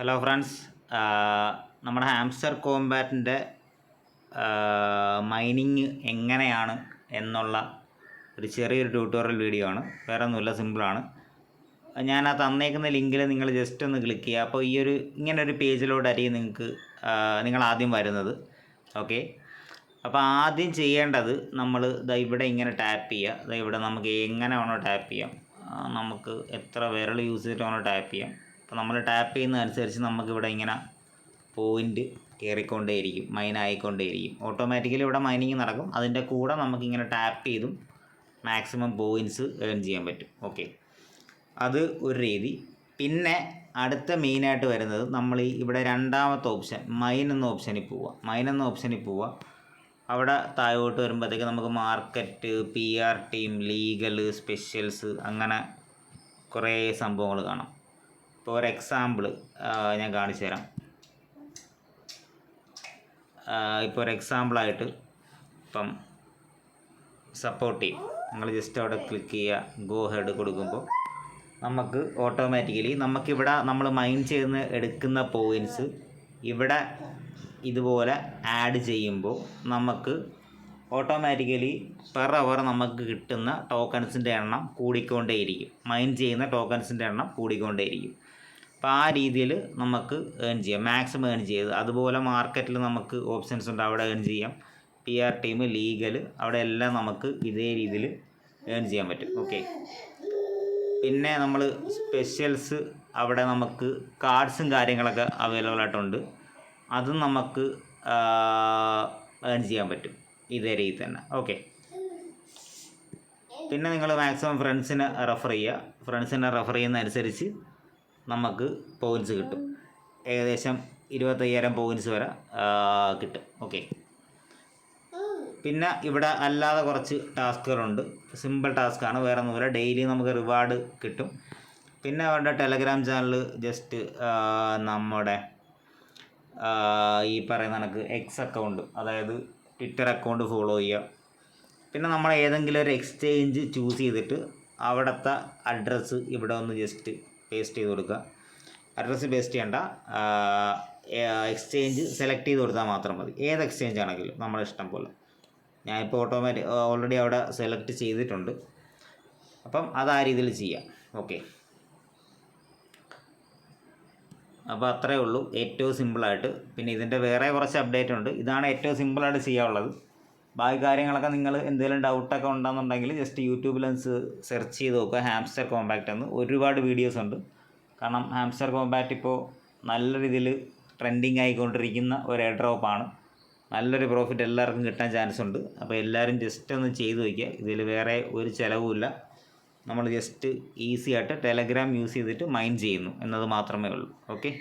Hello friends, നമ്മുടെ hamster കോമ്പാറ്റിൻ്റെ mining എങ്ങനെയാണ് എന്നുള്ള ഒരു ചെറിയൊരു ട്യൂട്ടോറിയൽ വീഡിയോ ആണ്. വേറെ ഒന്നുമില്ല, സിമ്പിളാണ്. ഞാൻ ആ തന്നേക്കുന്ന ലിങ്കിൽ നിങ്ങൾ ജസ്റ്റ് ഒന്ന് ക്ലിക്ക് ചെയ്യുക. അപ്പോൾ ഇങ്ങനൊരു പേജിലോട്ടായിരിക്കും നിങ്ങൾ ആദ്യം വരുന്നത്. ഓക്കെ, അപ്പോൾ ആദ്യം ചെയ്യേണ്ടത് നമ്മൾ ഇവിടെ ഇങ്ങനെ ടാപ്പ് ചെയ്യുക. ഇവിടെ നമുക്ക് എങ്ങനെ വേണോ ടാപ്പ് ചെയ്യാം, നമുക്ക് എത്ര വിരൽ യൂസ് ചെയ്തിട്ട് വേണോ ടാപ്പ് ചെയ്യാം. അപ്പോൾ നമ്മൾ ടാപ്പ് ചെയ്യുന്നതനുസരിച്ച് നമുക്കിവിടെ ഇങ്ങനെ പോയിൻ്റ് കയറിക്കൊണ്ടേയിരിക്കും, മൈനായിക്കൊണ്ടേയിരിക്കും. ഓട്ടോമാറ്റിക്കലി ഇവിടെ മൈനിങ് നടക്കും. അതിൻ്റെ കൂടെ നമുക്കിങ്ങനെ ടാപ്പ് ചെയ്തും മാക്സിമം പോയിൻറ്റ്സ് ഏൺ ചെയ്യാൻ പറ്റും. ഓക്കെ, അത് ഒരു രീതി. പിന്നെ അടുത്ത മെയിനായിട്ട് വരുന്നത് നമ്മൾ ഇവിടെ രണ്ടാമത്തെ ഓപ്ഷൻ മൈൻ എന്ന ഓപ്ഷനിൽ പോവുക. അവിടെ താഴോട്ട് വരുമ്പോഴത്തേക്ക് നമുക്ക് market, PR team, legal, specials, അങ്ങനെ കുറേ സംഭവങ്ങൾ കാണാം. ഇപ്പോൾ ഒരു എക്സാമ്പിൾ ഞാൻ കാണിച്ചു തരാം. ഇപ്പോൾ ഒരു എക്സാമ്പിളായിട്ട് ഇപ്പം സപ്പോർട്ട് ചെയ്യും. നിങ്ങൾ ജസ്റ്റ് അവിടെ ക്ലിക്ക് ചെയ്യുക, ഗോ ഹെഡ് കൊടുക്കുമ്പോൾ നമുക്ക് ഓട്ടോമാറ്റിക്കലി നമുക്കിവിടെ നമ്മൾ മൈൻ ചെയ്ത് എടുക്കുന്ന പോയിൻറ്റ്സ് ഇവിടെ ഇതുപോലെ ആഡ് ചെയ്യുമ്പോൾ നമുക്ക് ഓട്ടോമാറ്റിക്കലി പെർ അവർ നമുക്ക് കിട്ടുന്ന ടോക്കൺസിൻ്റെ എണ്ണം കൂടിക്കൊണ്ടേയിരിക്കും. മൈൻ ചെയ്യുന്ന ടോക്കൺസിൻ്റെ എണ്ണം കൂടിക്കൊണ്ടേയിരിക്കും. അപ്പോൾ ആ രീതിയിൽ നമുക്ക് ഏൺ ചെയ്യാം, മാക്സിമം ഏൺ ചെയ്ത്. അതുപോലെ മാർക്കറ്റിൽ നമുക്ക് ഓപ്ഷൻസ് ഉണ്ട്, അവിടെ ഏൺ ചെയ്യാം. PR ടീം, ലീഗൽ, അവിടെ എല്ലാം നമുക്ക് ഇതേ രീതിയിൽ ഏൺ ചെയ്യാൻ പറ്റും. ഓക്കെ, പിന്നെ നമ്മൾ സ്പെഷ്യൽസ്, അവിടെ നമുക്ക് കാർഡ്സും കാര്യങ്ങളൊക്കെ അവൈലബിൾ ആയിട്ടുണ്ട്. അതും നമുക്ക് ഏൺ ചെയ്യാൻ പറ്റും ഇതേ രീതി തന്നെ. ഓക്കെ, പിന്നെ നിങ്ങൾ മാക്സിമം ഫ്രണ്ട്സിനെ റെഫർ ചെയ്യുന്നതനുസരിച്ച് നമുക്ക് പോയിൻറ്റ്സ് കിട്ടും. ഏകദേശം 25,000 പോയിൻറ്റ്സ് വരെ കിട്ടും. ഓക്കെ, പിന്നെ ഇവിടെ അല്ലാതെ കുറച്ച് ടാസ്കുകളുണ്ട്. സിമ്പിൾ ടാസ്ക്കാണ്, വേറെ ഒന്നുമില്ല. ഡെയിലി നമുക്ക് റിവാർഡ് കിട്ടും. പിന്നെ അവരുടെ ടെലഗ്രാം ചാനൽ ജസ്റ്റ് നമ്മുടെ ഈ പറയുന്ന കണക്ക് X അക്കൗണ്ട്, അതായത് ട്വിറ്റർ അക്കൗണ്ട് ഫോളോ ചെയ്യുക. പിന്നെ നമ്മൾ ഏതെങ്കിലും ഒരു എക്സ്ചേഞ്ച് ചൂസ് ചെയ്തിട്ട് അവിടുത്തെ അഡ്രസ്സ് ഇവിടെ ഒന്ന് ജസ്റ്റ് പേസ്റ്റ് ചെയ്ത് കൊടുക്കുക. അഡ്രസ്സ് പേസ്റ്റ് ചെയ്യേണ്ട, എക്സ്ചേഞ്ച് സെലക്ട് ചെയ്ത് കൊടുത്താൽ മാത്രം മതി. ഏത് എക്സ്ചേഞ്ച് ആണെങ്കിലും നമ്മുടെ ഇഷ്ടം പോലെ. ഞാനിപ്പോൾ ഓൾറെഡി അവിടെ സെലക്ട് ചെയ്തിട്ടുണ്ട്. അപ്പം അത് ആ രീതിയിൽ ചെയ്യാം. ഓക്കെ, അപ്പോൾ അത്രയേ ഉള്ളൂ, ഏറ്റവും സിമ്പിളായിട്ട്. പിന്നെ ഇതിൻ്റെ വേറെ കുറച്ച് അപ്ഡേറ്റ് ഉണ്ട്. ഇതാണ് ഏറ്റവും സിമ്പിളായിട്ട് ചെയ്യാനുള്ളത്. ബാക്കി കാര്യങ്ങളൊക്കെ നിങ്ങൾ എന്തെങ്കിലും ഡൗട്ടൊക്കെ ഉണ്ടെന്നുണ്ടെങ്കിൽ ജസ്റ്റ് യൂട്യൂബിൽ സെർച്ച് ചെയ്ത് നോക്കുക, ഹാംസ്റ്റർ കോമ്പാക്റ്റ് എന്ന്. ഒരുപാട് വീഡിയോസ് ഉണ്ട്. കാരണം ഹാംസ്റ്റർ കോമ്പാക്റ്റ് ഇപ്പോൾ നല്ല രീതിയിൽ ട്രെൻഡിങ് ആയിക്കൊണ്ടിരിക്കുന്ന ഒരു എയർ ഡ്രോപ്പാണ്. നല്ലൊരു പ്രോഫിറ്റ് എല്ലാവർക്കും കിട്ടാൻ ചാൻസ് ഉണ്ട്. അപ്പോൾ എല്ലാവരും ജസ്റ്റ് ഒന്ന് ചെയ്ത് വയ്ക്കുക. ഇതിൽ വേറെ ഒരു ചിലവുമില്ല. നമ്മൾ ജസ്റ്റ് ഈസി ആയിട്ട് ടെലഗ്രാം യൂസ് ചെയ്തിട്ട് മൈൻ ചെയ്യുന്നു എന്നത് മാത്രമേ ഉള്ളൂ. ഓക്കെ.